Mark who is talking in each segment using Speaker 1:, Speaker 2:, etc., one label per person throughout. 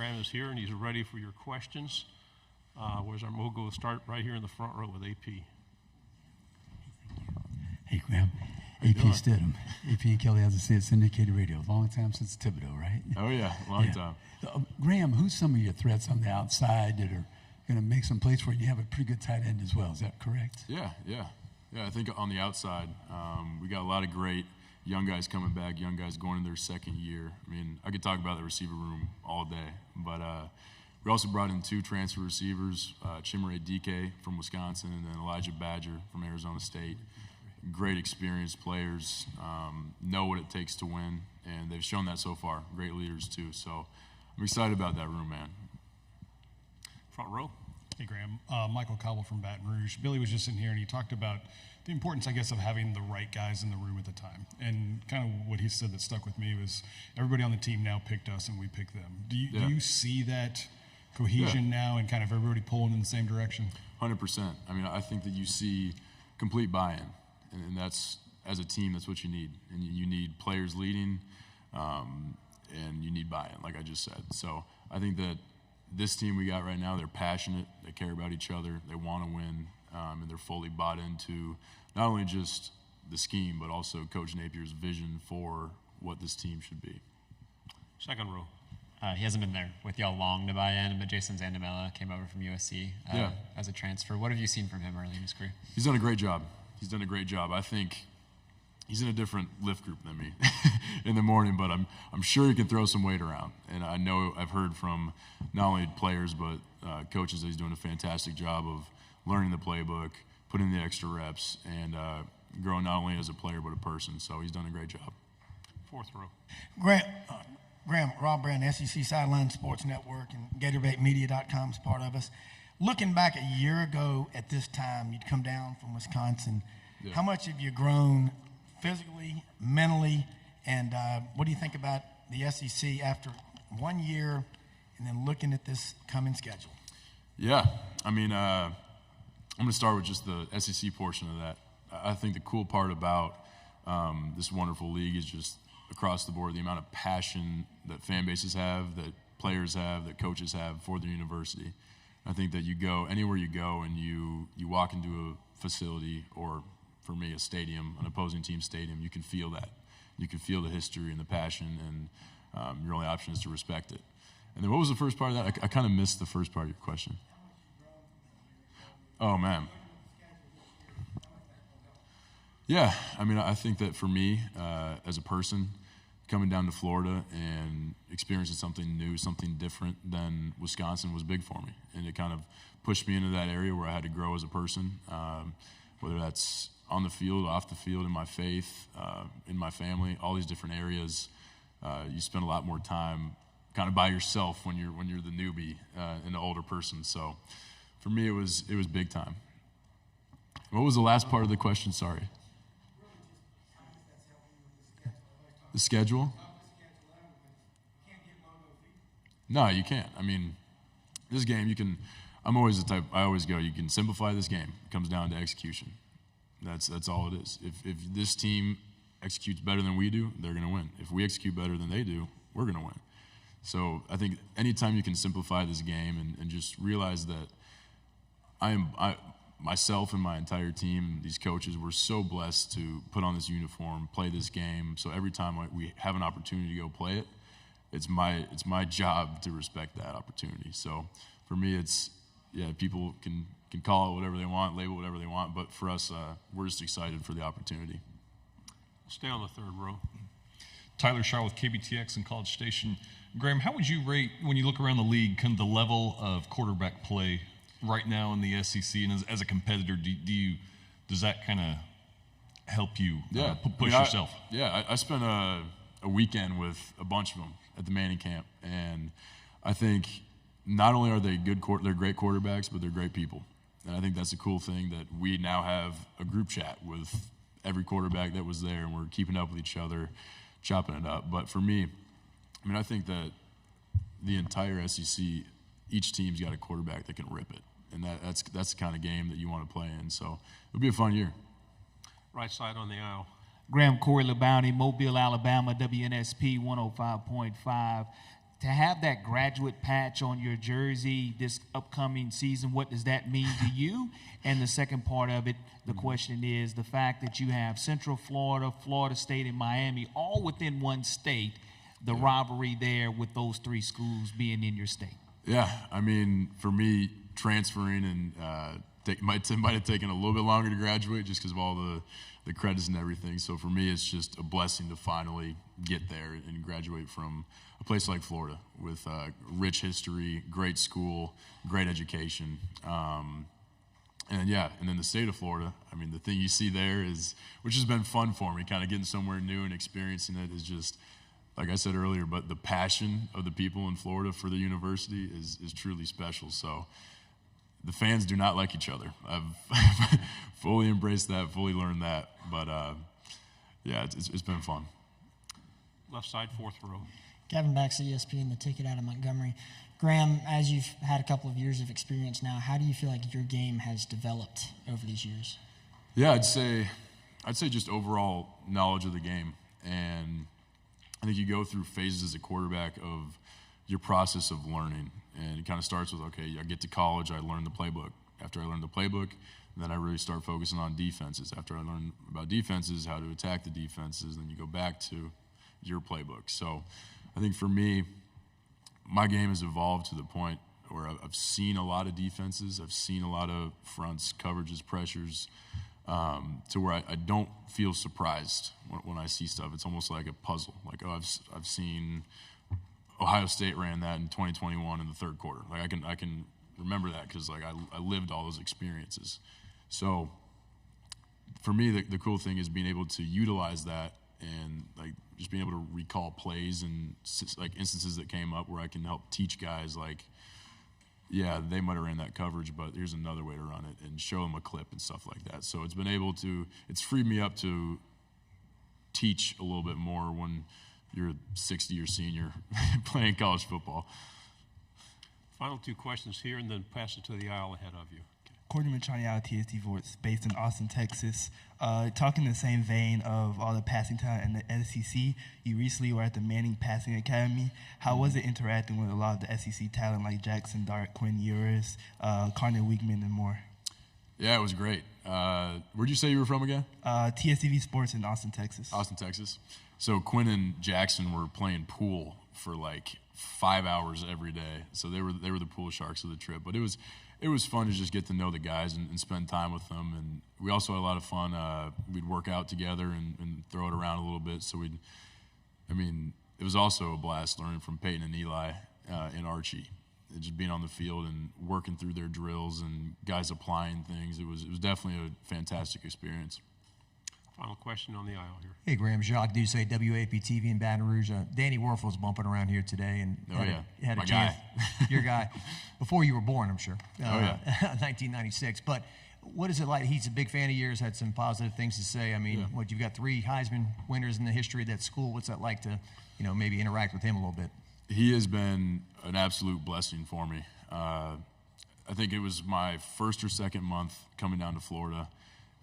Speaker 1: Graham is here, and he's ready for your questions. We'll go start right here in the front row with AP.
Speaker 2: Hey, Graham. AP Stidham. AP and Kelly, as I said, syndicated radio. Long time since Thibodeau, right?
Speaker 3: Oh, yeah, long time.
Speaker 2: Graham, who's some of your threats on the outside that are going to make some plays for you? You have a pretty good tight end as well. Is that correct?
Speaker 3: Yeah. I think on the outside, we got a lot of great young guys coming back, young guys going in their second year. I mean, I could talk about the receiver room all day, but we also brought in 2 transfer receivers, Chimere Dike from Wisconsin and then Elijah Badger from Arizona State. Great experienced players, know what it takes to win, and they've shown that so far. Great leaders, too. So I'm excited about that room, man.
Speaker 1: Front row.
Speaker 4: Hey, Graham. Michael Cobble from Baton Rouge. Billy was just in here, and he talked about the importance, I guess, of having the right guys in the room at the time. And kind of what he said that stuck with me was everybody on the team now picked us, and we picked them. Do you see that cohesion now and kind of everybody pulling in the same direction?
Speaker 3: 100%. I mean, I think that you see complete buy-in. And that's, as a team, that's what you need. And you need players leading, and you need buy-in, like I just said. So I think that this team we got right now, they're passionate, they care about each other, they want to win, and they're fully bought into not only just the scheme, but also Coach Napier's vision for what this team should be.
Speaker 1: Second row.
Speaker 5: He hasn't been there with y'all long to buy in, but Jason Zandamela came over from USC as a transfer. What have you seen from him early in his career?
Speaker 3: He's done a great job. I think he's in a different lift group than me in the morning, but I'm sure he can throw some weight around. And I know I've heard from not only players but coaches that he's doing a fantastic job of learning the playbook, putting in the extra reps, and growing not only as a player but a person. So he's done a great job.
Speaker 1: Fourth row.
Speaker 6: Graham, Rob Brand, SEC Sideline Sports Network, and GatorBaitMedia.com is part of us. Looking back a year ago at this time, you'd come down from Wisconsin. Yeah. How much have you grown physically, mentally, and what do you think about the SEC after 1 year and then looking at this coming schedule?
Speaker 3: Yeah, I mean, I'm going to start with just the SEC portion of that. I think the cool part about this wonderful league is just across the board the amount of passion that fan bases have, that players have, that coaches have for their university. I think that you go anywhere you go and you walk into a facility, or for me, a stadium, an opposing team stadium, you can feel that. You can feel the history and the passion, and your only option is to respect it. And then what was the first part of that? I kind of missed the first part of your question. Oh, man. Yeah, I mean, I think that for me, as a person, coming down to Florida and experiencing something new, something different than Wisconsin was big for me. And it kind of pushed me into that area where I had to grow as a person, whether that's on the field, off the field, in my faith, in my family, all these different areas. You spend a lot more time kind of by yourself when you're the newbie and the older person. So for me, it was big time. What was the last part of the question? Sorry. The schedule? No, you can't. I mean, this game, I'm always the type, I always go, you can simplify this game. It comes down to execution. That's all it is. If this team executes better than we do, they're going to win. If we execute better than they do, we're going to win. So I think anytime you can simplify this game and just realize that myself and my entire team, these coaches, we're so blessed to put on this uniform, play this game. So every time we have an opportunity to go play it, it's my job to respect that opportunity. So for me, people can call it whatever they want, label whatever they want, but for us, we're just excited for the opportunity.
Speaker 1: Stay on the third row.
Speaker 7: Tyler Shaw with KBTX and College Station. Graham, how would you rate, when you look around the league, kind of the level of quarterback play right now in the SEC, and as a competitor, does that kind of help you push yourself?
Speaker 3: I spent a weekend with a bunch of them at the Manning camp, and I think not only are they they're great quarterbacks, but they're great people. And I think that's a cool thing that we now have a group chat with every quarterback that was there, and we're keeping up with each other, chopping it up. But for me, I mean, I think that the entire SEC, each team's got a quarterback that can rip it. And that's the kind of game that you want to play in. So it'll be a fun year.
Speaker 1: Right side on the aisle.
Speaker 8: Graham, Corey LeBounty, Mobile, Alabama, WNSP 105.5. to have that graduate patch on your jersey this upcoming season, what does that mean to you? And the second part of it, the question is the fact that you have Central Florida, Florida State, and Miami all within one state, the rivalry there with those three schools being in your state.
Speaker 3: Yeah, I mean, for me, transferring and might have taken a little bit longer to graduate just because of all the credits and everything. So for me, it's just a blessing to finally get there and graduate from a place like Florida with rich history, great school, great education. And then the state of Florida, I mean, the thing you see there is, which has been fun for me, kind of getting somewhere new and experiencing it is just, like I said earlier, but the passion of the people in Florida for the university is truly special. So the fans do not like each other. I've fully embraced that, fully learned that. But, it's been fun.
Speaker 1: Left side, fourth row.
Speaker 9: Gavin Bax, ESPN, the ticket out of Montgomery. Graham, as you've had a couple of years of experience now, how do you feel like your game has developed over these years?
Speaker 3: Yeah, I'd say just overall knowledge of the game. And I think you go through phases as a quarterback of your process of learning. And it kind of starts with, okay, I get to college, I learn the playbook. After I learn the playbook, then I really start focusing on defenses. After I learn about defenses, how to attack the defenses, then you go back to your playbook. So I think for me, my game has evolved to the point where I've seen a lot of defenses. I've seen a lot of fronts, coverages, pressures, to where I don't feel surprised when I see stuff. It's almost like a puzzle. Like, I've seen Ohio State ran that in 2021 in the third quarter. Like I can remember that because like I lived all those experiences. So for me, the cool thing is being able to utilize that and like just being able to recall plays and like instances that came up where I can help teach guys like, yeah, they might have ran that coverage, but here's another way to run it and show them a clip and stuff like that. So it's freed me up to teach a little bit more when you're a 60-year senior playing college football.
Speaker 1: Final two questions here, and then pass it to the aisle ahead of you.
Speaker 10: Courtney Machani out of TST Vorts, based in Austin, Texas. Talking in the same vein of all the passing talent in the SEC, you recently were at the Manning Passing Academy. How was it interacting with a lot of the SEC talent like Jackson Dart, Quinn Ewers, Connor Weekman, and more?
Speaker 3: Yeah, it was great. Where'd you say you were from again?
Speaker 10: TSTV Sports in Austin, Texas.
Speaker 3: Austin, Texas. So Quinn and Jackson were playing pool for like 5 hours every day. So they were the pool sharks of the trip. But it was fun to just get to know the guys and spend time with them. And we also had a lot of fun. We'd work out together and throw it around a little bit. So it was also a blast learning from Peyton and Eli and Archie. And just being on the field and working through their drills and guys applying things. It was definitely a fantastic experience.
Speaker 1: Final question on the aisle here.
Speaker 11: Hey, Graham, Jacques Doucet, WAP-TV in Baton Rouge. Danny Werfel's bumping around here today and had a chance. Your guy. Before you were born, I'm sure. 1996. But what is it like? He's a big fan of yours, had some positive things to say. I mean, you've got 3 Heisman winners in the history of that school. What's that like to, maybe interact with him a little bit?
Speaker 3: He has been an absolute blessing for me. I think it was my first or second month coming down to Florida,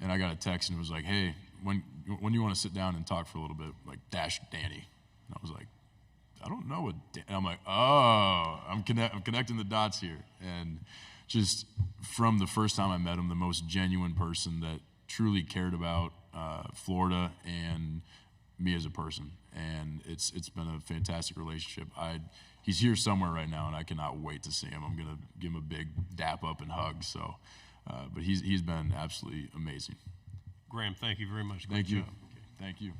Speaker 3: and I got a text and it was like, hey, when do you want to sit down and talk for a little bit? Like, dash Danny. And I was like, I don't know what. And I'm like, oh, I'm connecting the dots here. And just from the first time I met him, the most genuine person that truly cared about Florida and me as a person. And it's been a fantastic relationship. He's here somewhere right now, and I cannot wait to see him. I'm gonna give him a big dap up and hug. So, but he's been absolutely amazing.
Speaker 1: Graham, thank you very much.
Speaker 3: Thank you. Thank you.